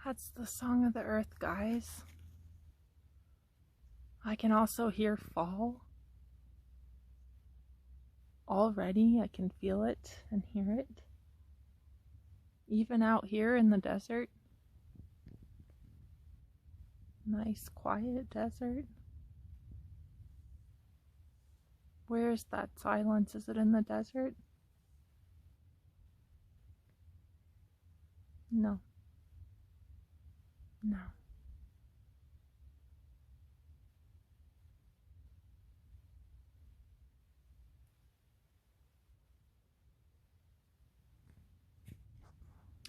That's the song of the earth, guys. I can also hear fall. Already, I can feel it and hear it. Even out here in the desert. Nice, quiet desert. Where is that silence? Is it in the desert? No. No.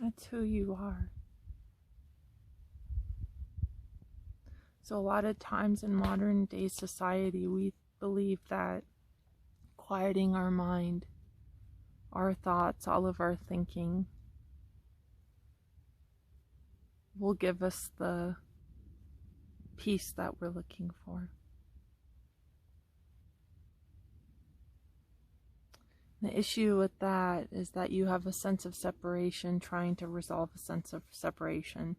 That's who you are. So a lot of times in modern day society, we believe that quieting our mind, our thoughts, all of our thinking will give us the peace that we're looking for. The issue with that is that you have a sense of separation trying to resolve a sense of separation.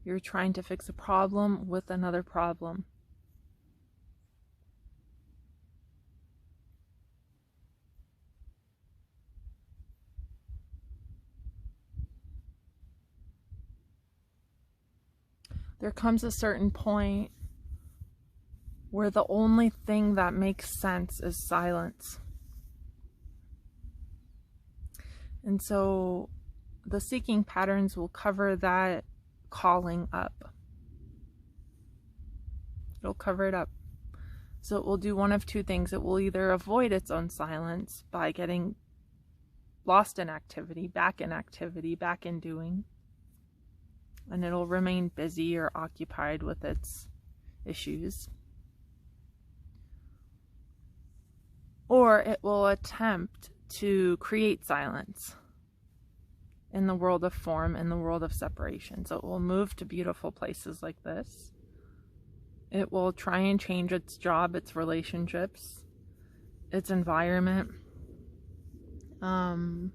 You're trying to fix a problem with another problem. There comes a certain point where the only thing that makes sense is silence. And so the seeking patterns will cover that calling up. It'll cover it up. So it will do one of two things. It will either avoid its own silence by getting lost in activity, back in doing, and it'll remain busy or occupied with its issues. Or it will attempt to create silence in the world of form, in the world of separation. So it will move to beautiful places like this. It will try and change its job, its relationships, its environment. And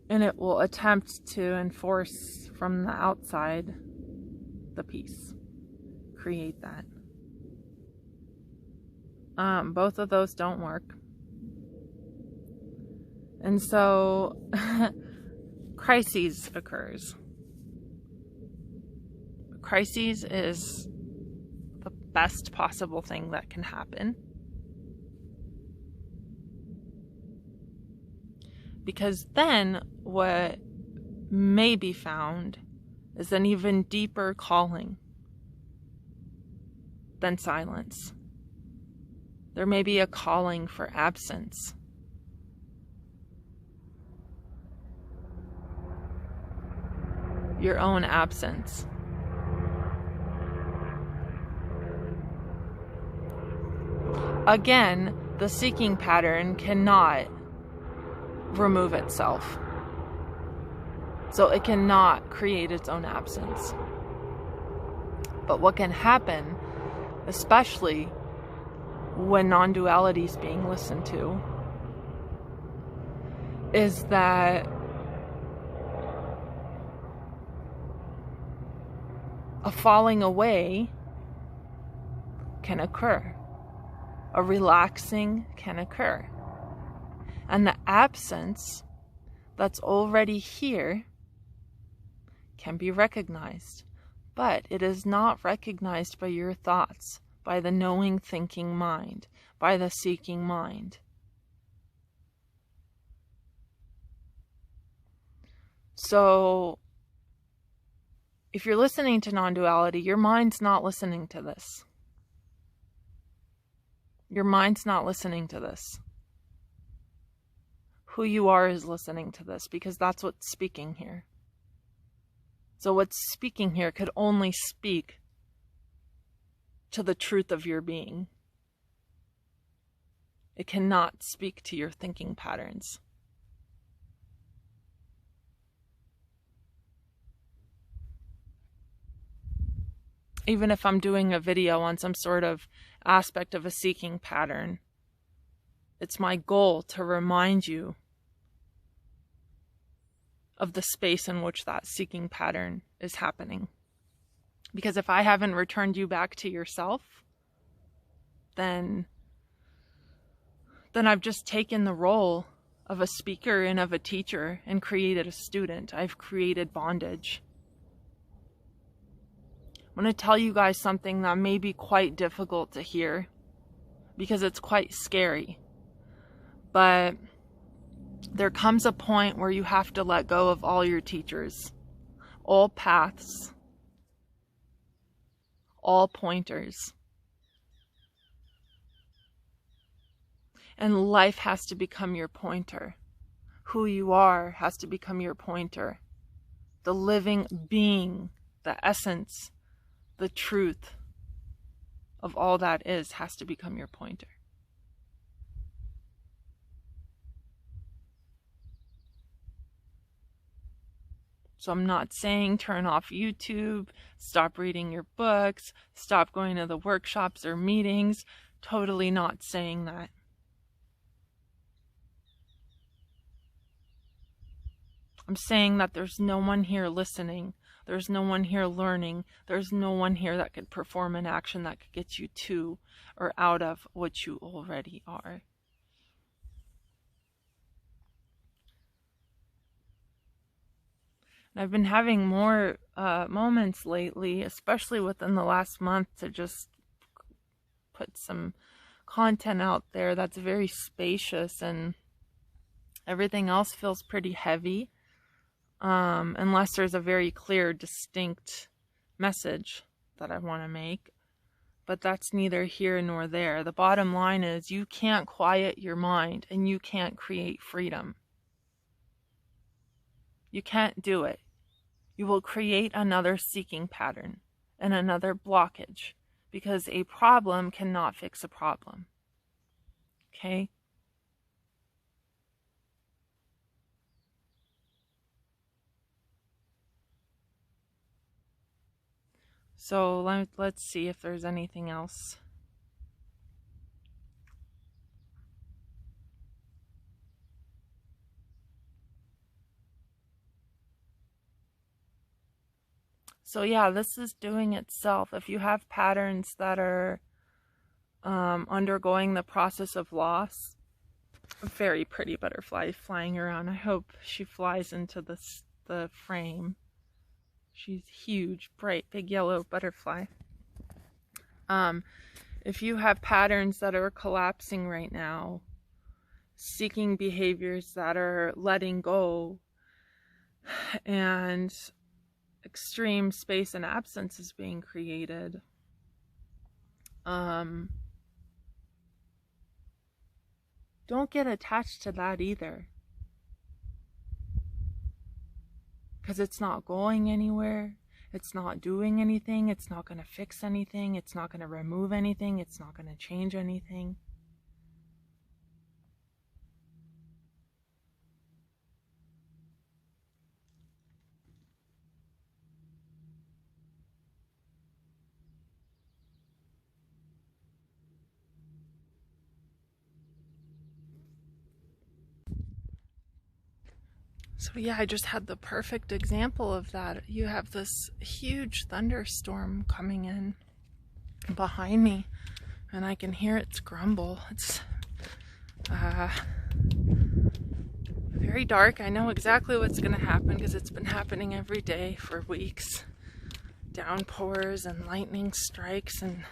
it will attempt to enforce from the outside the peace. Create that. Both of those don't work. And so crises occurs. Crises is the best possible thing that can happen. Because then what may be found is an even deeper calling than silence. There may be a calling for absence. Your own absence. Again, the seeking pattern cannot remove itself. So it cannot create its own absence. But what can happen, especially when non-duality is being listened to, is that a falling away can occur. A relaxing can occur. And the absence that's already here can be recognized. But it is not recognized by your thoughts, by the knowing, thinking mind, by the seeking mind. So, if you're listening to non-duality, your mind's not listening to this. Your mind's not listening to this. Who you are is listening to this, because that's what's speaking here. So what's speaking here could only speak to the truth of your being. It cannot speak to your thinking patterns. Even if I'm doing a video on some sort of aspect of a seeking pattern, it's my goal to remind you of the space in which that seeking pattern is happening. Because if I haven't returned you back to yourself, then I've just taken the role of a speaker and of a teacher and created a student. I've created bondage. I'm going to tell you guys something that may be quite difficult to hear because it's quite scary. But there comes a point where you have to let go of all your teachers, all paths, all pointers. And life has to become your pointer. Who you are has to become your pointer. The living being, the essence, the truth of all that is has to become your pointer. So I'm not saying turn off YouTube, stop reading your books, stop going to the workshops or meetings. Totally not saying that. I'm saying that there's no one here listening. There's no one here learning. There's no one here that could perform an action that could get you to or out of what you already are. And I've been having more moments lately, especially within the last month, to just put some content out there that's very spacious, and everything else feels pretty heavy. Unless there's a very clear, distinct message that I want to make. But that's neither here nor there. The bottom line is you can't quiet your mind and you can't create freedom. You can't do it. You will create another seeking pattern and another blockage because a problem cannot fix a problem. Okay? So let's see if there's anything else. So yeah, this is doing itself. If you have patterns that are undergoing the process of loss, a very pretty butterfly flying around. I hope she flies into the frame. She's huge, bright, big yellow butterfly. If you have patterns that are collapsing right now, seeking behaviors that are letting go, and extreme space and absence is being created, don't get attached to that either. Because it's not going anywhere. It's not doing anything. It's not going to fix anything. It's not going to remove anything. It's not going to change anything. So yeah, I just had the perfect example of that. You have this huge thunderstorm coming in behind me, and I can hear its grumble. It's very dark. I know exactly what's going to happen because it's been happening every day for weeks. Downpours and lightning strikes and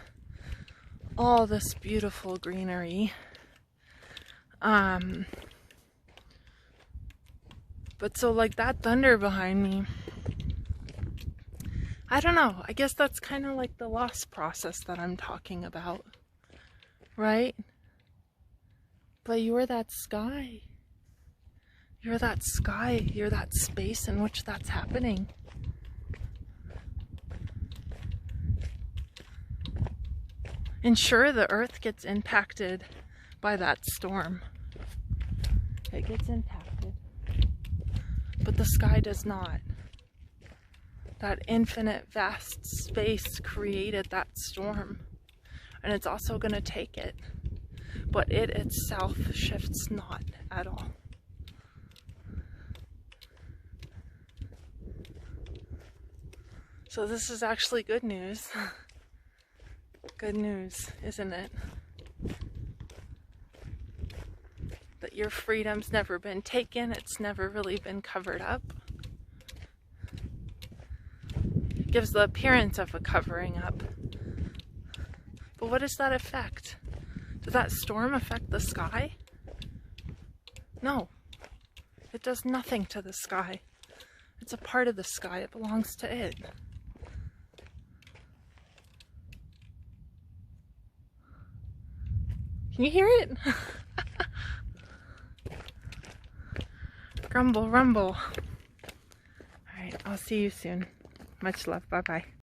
all this beautiful greenery. But so like that thunder behind me, I don't know, I guess that's kind of like the loss process that I'm talking about, right? But you're that sky. You're that sky. You're that space in which that's happening. And sure, the earth gets impacted by that storm. It gets impacted. But the sky does not. That infinite vast space created that storm. And it's also going to take it. But it itself shifts not at all. So this is actually good news. Good news, isn't it? That your freedom's never been taken, it's never really been covered up. It gives the appearance of a covering up. But what does that affect? Does that storm affect the sky? No. It does nothing to the sky. It's a part of the sky. It belongs to it. Can you hear it? Grumble, rumble. All right, I'll see you soon. Much love. Bye-bye.